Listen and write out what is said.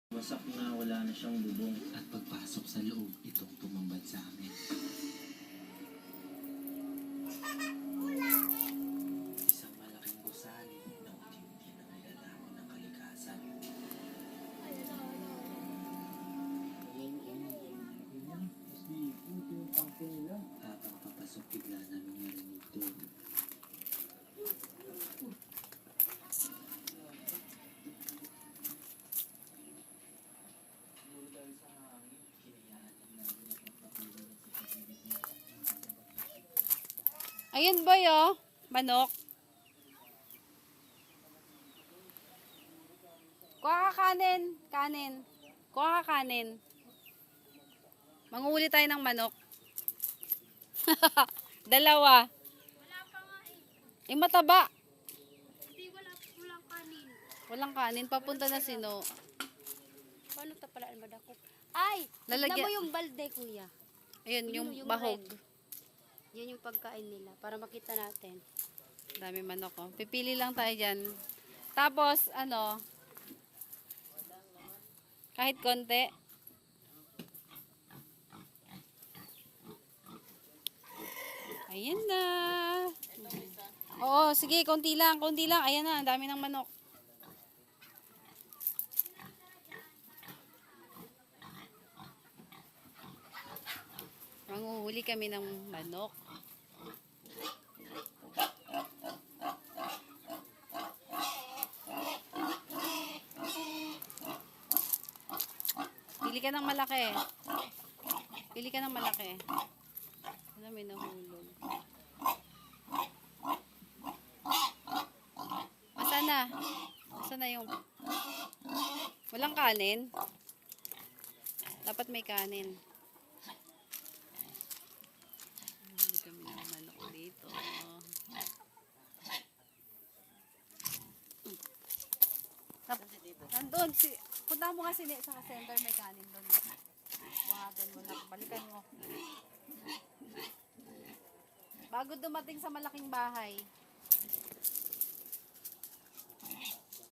Wasak na, wala na siyang bubong. At pagpasok sa loob, itong tumambad sa amin. Isang malaking gusali na unti-unti na nilalamon ng kalikasan. Habang papasok, bigla namin narinig doon. Ayun boy oh, manok. Kuha ka kanin, kanin. Kuha ka kanin. Manguhuli tayo ng manok. Dalawa. Wala pa nga eh. Mataba. Hindi, walang kanin. Walang kanin, papunta na sino. Paano tapalaan madako? Ay! Lalagyan- Lalagyan mo yung balde, kuya. Ayun, yung Yung bahog. red. Yan yung pagkain nila. Para makita natin. Dami manok oh. Pipili lang tayo dyan. Tapos, ano, kahit konti. Ayan na. Oo, sige, konti lang, konti lang. Ayan na, ang dami ng manok. Manguhuli kami ng manok. Pili ka ng malaki. Pili ka ng malaki. Alam, may nahulog. Asa na? Asa na yung... Walang kanin? Dapat may kanin. Hindi kami ng manok dito. Nandun, punta mo kasi sa center, may kanin doon. Buhatin mo na, balikan mo. Bago dumating sa malaking bahay.